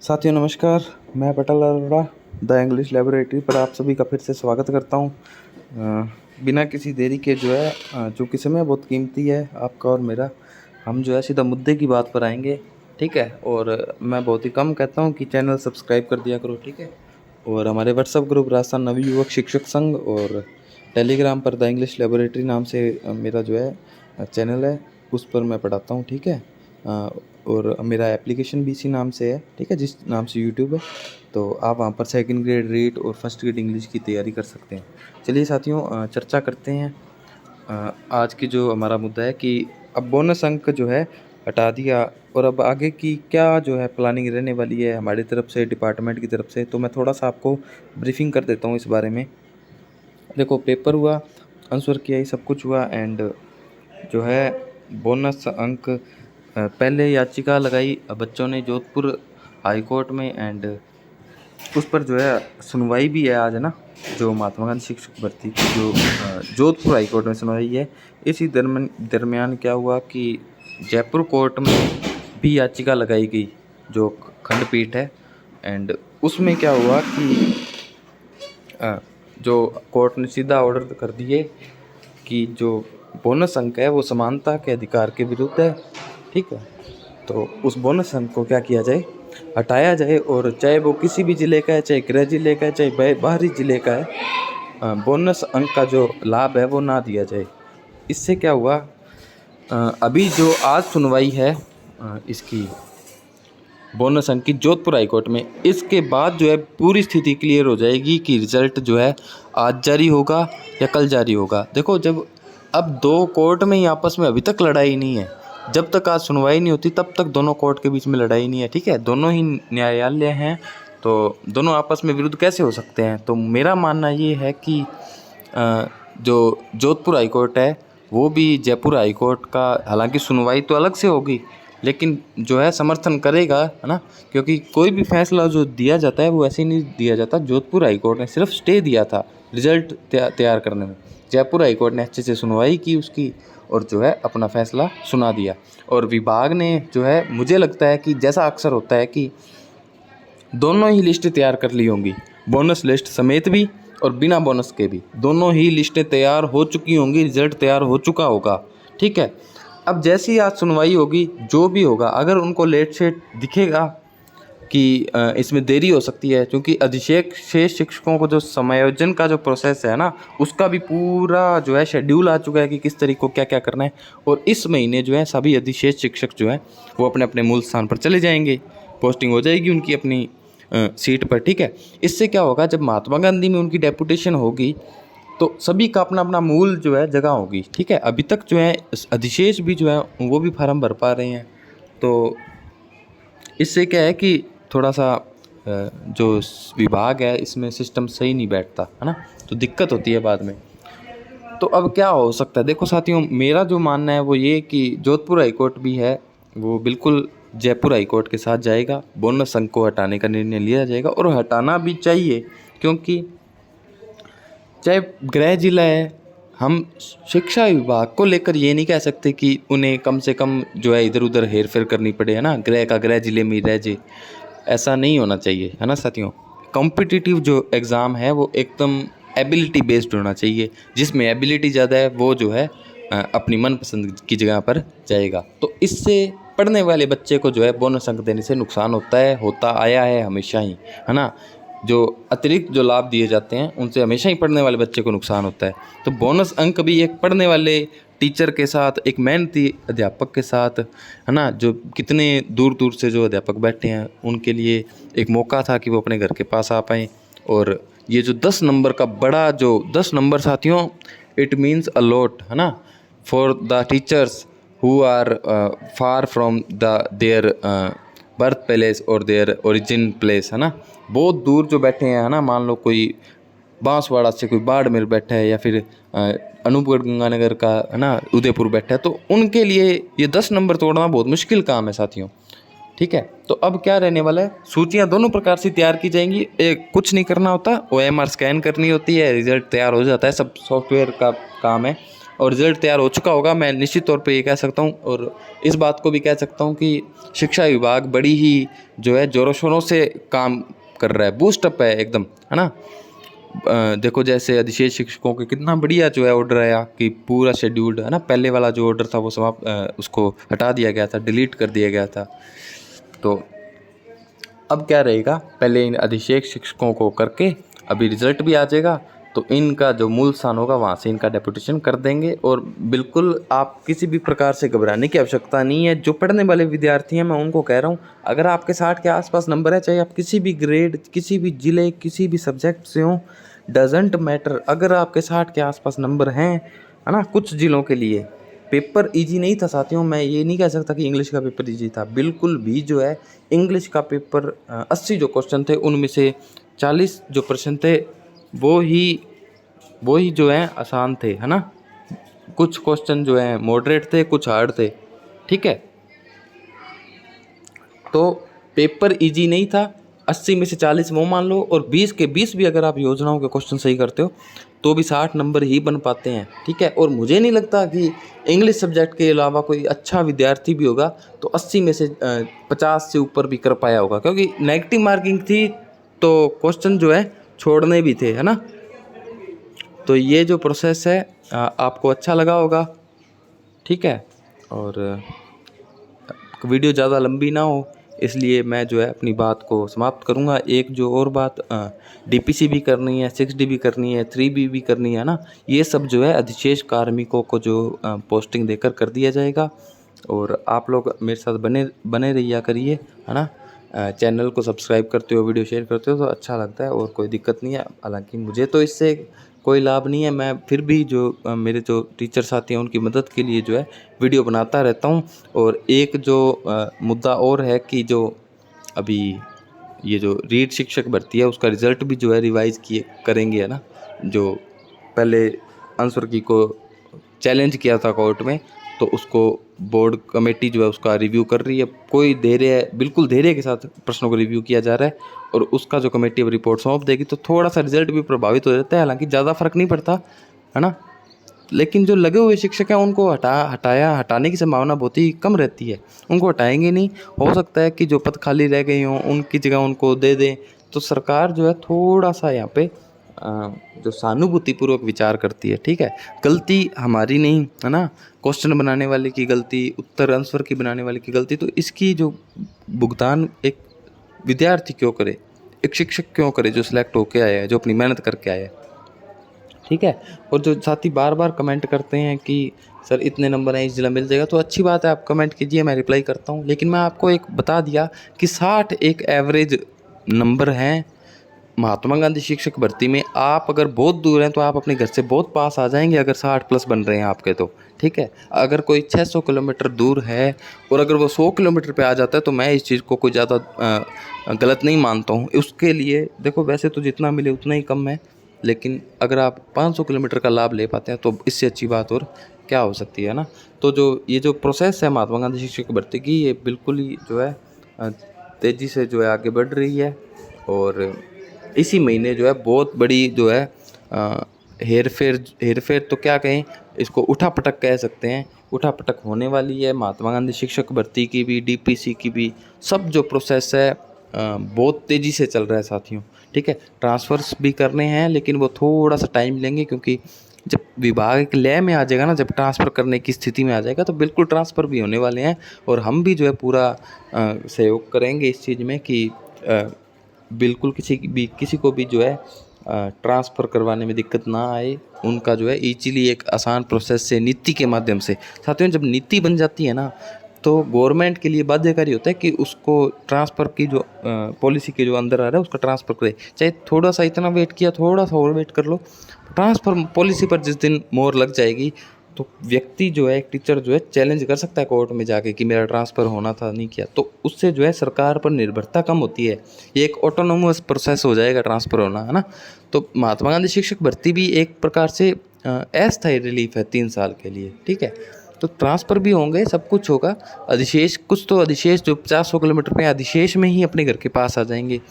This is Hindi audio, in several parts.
साथियों नमस्कार। मैं Patel Arora the English laboratory पर आप सभी का फिर से स्वागत करता हूं। बिना किसी देरी के चूँकि समय बहुत कीमती है आपका और मेरा, हम सीधा मुद्दे की बात पर आएंगे। ठीक है। और मैं बहुत ही कम कहता हूं कि चैनल सब्सक्राइब कर दिया करो। ठीक है। और हमारे व्हाट्सएप ग्रुप राजस्थान नवयुवक शिक्षक संघ और टेलीग्राम पर द इंग्लिश लैबोरेटरी नाम से मेरा चैनल है, उस पर मैं पढ़ाता हूँ। ठीक है। और मेरा एप्लीकेशन भी इसी नाम से है। ठीक है, जिस नाम से यूट्यूब है। तो आप वहाँ पर सेकंड ग्रेड रीट और फर्स्ट ग्रेड इंग्लिश की तैयारी कर सकते हैं। चलिए साथियों, चर्चा करते हैं। आज की जो हमारा मुद्दा है कि अब बोनस अंक हटा दिया और अब आगे की क्या प्लानिंग रहने वाली है हमारी तरफ से, डिपार्टमेंट की तरफ से। तो मैं थोड़ा सा आपको ब्रीफिंग कर देता हूँ इस बारे में। देखो, पेपर हुआ, आंसर किया, ये सब कुछ हुआ एंड बोनस अंक पहले याचिका लगाई बच्चों ने जोधपुर हाई कोर्ट में एंड उस पर सुनवाई भी है आज, है ना। जो महात्मा गांधी शिक्षक भर्ती की जोधपुर हाई कोर्ट में सुनवाई है। इसी दरमियान क्या हुआ कि जयपुर कोर्ट में भी याचिका लगाई गई, जो खंडपीठ है। एंड उसमें क्या हुआ कि जो कोर्ट ने सीधा ऑर्डर कर दिए कि जो बोनस अंक है वो समानता के अधिकार के विरुद्ध है। ठीक है। तो उस बोनस अंक को क्या किया जाए, हटाया जाए, और चाहे वो किसी भी ज़िले का है, चाहे गृह जिले का है, चाहे बाहरी ज़िले का है, बोनस अंक का जो लाभ है वो ना दिया जाए। इससे क्या हुआ, अभी जो आज सुनवाई है इसकी बोनस अंक की जोधपुर हाई कोर्ट में, इसके बाद पूरी स्थिति क्लियर हो जाएगी कि रिज़ल्ट आज जारी होगा या कल जारी होगा। देखो, जब अब दो कोर्ट में ही आपस में अभी तक लड़ाई नहीं है, जब तक आज सुनवाई नहीं होती तब तक दोनों कोर्ट के बीच में लड़ाई नहीं है। ठीक है, दोनों ही न्यायालय हैं, तो दोनों आपस में विरुद्ध कैसे हो सकते हैं। तो मेरा मानना ये है कि जो जोधपुर हाई कोर्ट है वो भी जयपुर हाई कोर्ट का, हालांकि सुनवाई तो अलग से होगी, लेकिन समर्थन करेगा, है ना। क्योंकि कोई भी फैसला जो दिया जाता है वो ऐसे ही नहीं दिया जाता। जोधपुर हाई कोर्ट ने सिर्फ स्टे दिया था रिजल्ट तैयार करने में, जयपुर हाई कोर्ट ने अच्छे से सुनवाई की उसकी और अपना फैसला सुना दिया। और विभाग ने मुझे लगता है कि जैसा अक्सर होता है कि दोनों ही लिस्ट तैयार कर ली होंगी, बोनस लिस्ट समेत भी और बिना बोनस के भी, दोनों ही लिस्टें तैयार हो चुकी होंगी, रिजल्ट तैयार हो चुका होगा। ठीक है। अब जैसी आज सुनवाई होगी, जो भी होगा, अगर उनको लेट सेट दिखेगा कि इसमें देरी हो सकती है, क्योंकि अधिशेष शिक्षकों को जो समायोजन का जो प्रोसेस है ना, उसका भी पूरा शेड्यूल आ चुका है कि किस तरीके को क्या क्या करना है। और इस महीने सभी अधिशेष शिक्षक वो अपने अपने मूल स्थान पर चले जाएंगे, पोस्टिंग हो जाएगी उनकी अपनी सीट पर। ठीक है। इससे क्या होगा, जब महात्मा गांधी में उनकी डेपुटेशन होगी तो सभी का अपना अपना मूल जगह होगी। ठीक है। अभी तक अधिशेष भी वो भी फार्म भर पा रहे हैं। तो इससे क्या है कि थोड़ा सा जो विभाग है इसमें सिस्टम सही नहीं बैठता, है ना, तो दिक्कत होती है बाद में। तो अब क्या हो सकता है, देखो साथियों, मेरा जो मानना है वो ये कि जोधपुर हाई कोर्ट भी है वो बिल्कुल जयपुर हाई कोर्ट के साथ जाएगा, बोनस अंक को हटाने का निर्णय लिया जाएगा और हटाना भी चाहिए। क्योंकि चाहे गृह जिला है, हम शिक्षा विभाग को लेकर ये नहीं कह सकते कि उन्हें कम से कम इधर उधर हेर फेर करनी पड़े, है ना, गृह का गृह जिले में रह जाए, ऐसा नहीं होना चाहिए, है ना साथियों। कॉम्पिटिटिव जो एग्ज़ाम है वो एकदम एबिलिटी बेस्ड होना चाहिए, जिसमें एबिलिटी ज़्यादा है वो अपनी मनपसंद की जगह पर जाएगा। तो इससे पढ़ने वाले बच्चे को बोनस अंक देने से नुकसान होता आया है हमेशा ही, है ना। जो अतिरिक्त जो लाभ दिए जाते हैं उनसे हमेशा ही पढ़ने वाले बच्चे को नुकसान होता है। तो बोनस अंक भी एक पढ़ने वाले टीचर के साथ, एक मेहनती अध्यापक के साथ, है ना, जो कितने दूर दूर से जो अध्यापक बैठे हैं उनके लिए एक मौका था कि वो अपने घर के पास आ पाएँ। और ये जो 10 नंबर का बड़ा 10 नंबर साथियों, इट मीन्स अ लॉट, है ना, for the teachers who are far from their birth place और देयर ओरिजिन प्लेस, है ना। बहुत दूर जो बैठे हैं, है ना, मान लो कोई बांसवाड़ा से कोई बाड़मेर बैठा है या फिर अनूपगढ़ गंगानगर का, है ना, उदयपुर बैठा है, तो उनके लिए ये 10 नंबर तोड़ना बहुत मुश्किल काम है साथियों। ठीक है। तो अब क्या रहने वाला है, सूचियाँ दोनों प्रकार से तैयार की जाएंगी। एक कुछ नहीं करना होता, OMR स्कैन करनी होती है, रिजल्ट तैयार हो जाता है, सब सॉफ्टवेयर का काम है। और रिज़ल्ट तैयार हो चुका होगा, मैं निश्चित तौर पे ये कह सकता हूँ। और इस बात को भी कह सकता हूँ कि शिक्षा विभाग बड़ी ही जो है ज़ोरों शोरों से काम कर रहा है, बूस्टअप है एकदम, है ना। देखो जैसे अधिशेष शिक्षकों के कितना बढ़िया जो है ऑर्डर आया कि पूरा शेड्यूल्ड, है ना। पहले वाला जो ऑर्डर था वो समाप्त, उसको हटा दिया गया था, डिलीट कर दिया गया था। तो अब क्या रहेगा, पहले इन अधिशेष शिक्षकों को करके अभी रिजल्ट भी आ जाएगा, तो इनका जो मूल स्थान होगा वहाँ से इनका डेपुटेशन कर देंगे। और बिल्कुल आप किसी भी प्रकार से घबराने की आवश्यकता नहीं है। जो पढ़ने वाले विद्यार्थी हैं, मैं उनको कह रहा हूँ, अगर आपके 60 के आसपास नंबर है, चाहे आप किसी भी ग्रेड, किसी भी ज़िले, किसी भी सब्जेक्ट से हों, डजेंट मैटर, अगर आपके 60 के आसपास नंबर हैं, है ना। कुछ ज़िलों के लिए पेपर इजी नहीं था साथियों, मैं ये नहीं कह सकता कि इंग्लिश का पेपर इजी था, बिल्कुल भी जो है इंग्लिश का पेपर 80 जो क्वेश्चन थे उनमें से 40 जो प्रश्न थे वो ही जो है आसान थे, है ना। कुछ क्वेश्चन जो है मॉडरेट थे, कुछ हार्ड थे, ठीक है। तो पेपर इजी नहीं था, 80 में से 40 वो मान लो, और 20 के 20 भी अगर आप योजनाओं के क्वेश्चन सही करते हो तो भी 60 नंबर ही बन पाते हैं, ठीक है। और मुझे नहीं लगता कि इंग्लिश सब्जेक्ट के अलावा कोई अच्छा विद्यार्थी भी होगा तो 80 में से 50 से ऊपर भी कर पाया होगा, क्योंकि नेगेटिव मार्किंग थी तो क्वेश्चन जो है छोड़ने भी थे, है ना। तो ये जो प्रोसेस है आपको अच्छा लगा होगा, ठीक है। और वीडियो ज़्यादा लंबी ना हो इसलिए मैं जो है अपनी बात को समाप्त करूंगा। एक जो और बात, डीपीसी भी करनी है, 6D भी करनी है, 3B भी करनी है ना, ये सब जो है अधिशेष कार्मिकों को जो पोस्टिंग देकर कर दिया जाएगा। और आप लोग मेरे साथ बने रहिया करिए, है ना। चैनल को सब्सक्राइब करते हो, वीडियो शेयर करते हो तो अच्छा लगता है और कोई दिक्कत नहीं है। हालांकि मुझे तो इससे कोई लाभ नहीं है, मैं फिर भी जो मेरे जो टीचर साथी हैं उनकी मदद के लिए जो है वीडियो बनाता रहता हूँ। और एक जो मुद्दा और है कि जो अभी ये जो रीड शिक्षक भर्ती है उसका रिज़ल्ट भी जो है रिवाइज़ करेंगे, है ना। जो पहले आंसर की को चैलेंज किया था कोर्ट में, तो उसको बोर्ड कमेटी जो है उसका रिव्यू कर रही है। कोई धैर्य, बिल्कुल धैर्य के साथ प्रश्नों को रिव्यू किया जा रहा है और उसका जो कमेटी अब रिपोर्ट सौंप देगी तो थोड़ा सा रिजल्ट भी प्रभावित हो जाता है। हालांकि ज़्यादा फर्क नहीं पड़ता, है ना। लेकिन जो लगे हुए शिक्षक हैं उनको हटाने की संभावना बहुत ही कम रहती है, उनको हटाएंगे नहीं। हो सकता है कि जो पद खाली रह गए हों उनकी जगह उनको दे दें। तो सरकार जो है थोड़ा सा यहाँ पे जो सहानुभूतिपूर्वक विचार करती है, ठीक है। गलती हमारी नहीं, है ना, क्वेश्चन बनाने वाले की गलती, उत्तर आंसर की बनाने वाले की गलती, तो इसकी जो भुगतान एक विद्यार्थी क्यों करे, एक शिक्षक क्यों करे जो सिलेक्ट होके आया है, जो अपनी मेहनत करके आया है, ठीक है। और जो साथी बार बार कमेंट करते हैं कि सर इतने नंबर हैं इस जिला मिल जाएगा, तो अच्छी बात है, आप कमेंट कीजिए, मैं रिप्लाई करता हूँ। लेकिन मैं आपको एक बता दिया कि 60 एक एवरेज नंबर हैं महात्मा गांधी शिक्षक भर्ती में। आप अगर बहुत दूर हैं तो आप अपने घर से बहुत पास आ जाएंगे अगर 60 प्लस बन रहे हैं आपके, तो ठीक है। अगर कोई 600 किलोमीटर दूर है और अगर वो 100 किलोमीटर पे आ जाता है तो मैं इस चीज़ को कोई ज़्यादा गलत नहीं मानता हूँ। उसके लिए देखो वैसे तो जितना मिले उतना ही कम है, लेकिन अगर आप 500 किलोमीटर का लाभ ले पाते हैं तो इससे अच्छी बात और क्या हो सकती है ना। तो जो ये जो प्रोसेस है महात्मा गांधी शिक्षक भर्ती की, ये बिल्कुल ही जो है तेज़ी से जो है आगे बढ़ रही है। और इसी महीने जो है बहुत बड़ी जो है हेर फेर तो क्या कहें, इसको उठापटक कह सकते हैं, उठापटक होने वाली है महात्मा गांधी शिक्षक भर्ती की भी, डीपीसी की भी। सब जो प्रोसेस है बहुत तेज़ी से चल रहा है साथियों, ठीक है। ट्रांसफ़र्स भी करने हैं लेकिन वो थोड़ा सा टाइम लेंगे, क्योंकि जब विभाग एक लय में आ जाएगा ना, जब ट्रांसफ़र करने की स्थिति में आ जाएगा तो बिल्कुल ट्रांसफ़र भी होने वाले हैं। और हम भी जो है पूरा सहयोग करेंगे इस चीज़ में कि बिल्कुल किसी को भी जो है ट्रांसफ़र करवाने में दिक्कत ना आए। उनका जो है ईजीली एक आसान प्रोसेस से, नीति के माध्यम से। साथियों जब नीति बन जाती है ना तो गवर्नमेंट के लिए बाध्यकारी होता है कि उसको ट्रांसफ़र की जो पॉलिसी के जो अंदर आ रहा है उसका ट्रांसफ़र करे। चाहे थोड़ा सा इतना वेट किया, थोड़ा सा और वेट कर लो, ट्रांसफ़र पॉलिसी पर जिस दिन मोहर लग जाएगी तो व्यक्ति जो है, एक टीचर जो है चैलेंज कर सकता है कोर्ट में जाके कि मेरा ट्रांसफ़र होना था, नहीं किया। तो उससे जो है सरकार पर निर्भरता कम होती है, ये एक ऑटोनोमस प्रोसेस हो जाएगा ट्रांसफ़र होना, है ना। तो महात्मा गांधी शिक्षक भर्ती भी एक प्रकार से अस्थायी रिलीफ है 3 साल के लिए, ठीक है। तो ट्रांसफ़र भी होंगे, सब कुछ होगा। अधिशेष कुछ तो अधिशेष जो 50-100 किलोमीटर पे अधिशेष में ही अपने घर के पास आ जाएंगे।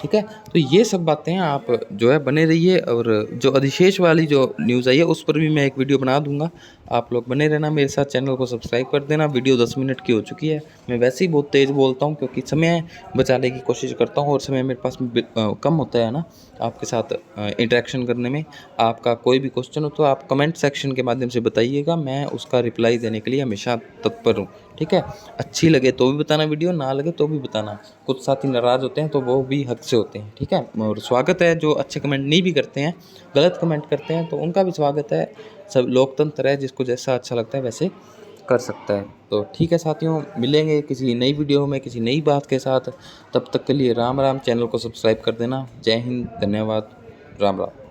ठीक है। तो ये सब बातें आप जो है बने रहिए, और जो अधिशेष वाली जो न्यूज़ आई है उस पर भी मैं एक वीडियो बना दूंगा। आप लोग बने रहना मेरे साथ, चैनल को सब्सक्राइब कर देना। वीडियो 10 मिनट की हो चुकी है। मैं वैसे ही बहुत तेज़ बोलता हूँ क्योंकि समय बचाने की कोशिश करता हूँ, और समय मेरे पास कम होता है ना आपके साथ इंटरेक्शन करने में। आपका कोई भी क्वेश्चन हो तो आप कमेंट सेक्शन के माध्यम से बताइएगा, मैं उसका रिप्लाई देने के लिए हमेशा तत्पर हूँ। ठीक है, अच्छी लगे तो भी बताना वीडियो, ना लगे तो भी बताना। कुछ साथी नाराज़ होते हैं तो वो भी हक से होते हैं। ठीक है, और स्वागत है जो अच्छे कमेंट नहीं भी करते हैं, गलत कमेंट करते हैं तो उनका भी स्वागत है। सब लोकतंत्र है, जिसको जैसा अच्छा लगता है वैसे कर सकता है। तो ठीक है साथियों, मिलेंगे किसी नई वीडियो में किसी नई बात के साथ। तब तक के लिए राम राम। चैनल को सब्सक्राइब कर देना। जय हिंद, धन्यवाद, राम राम।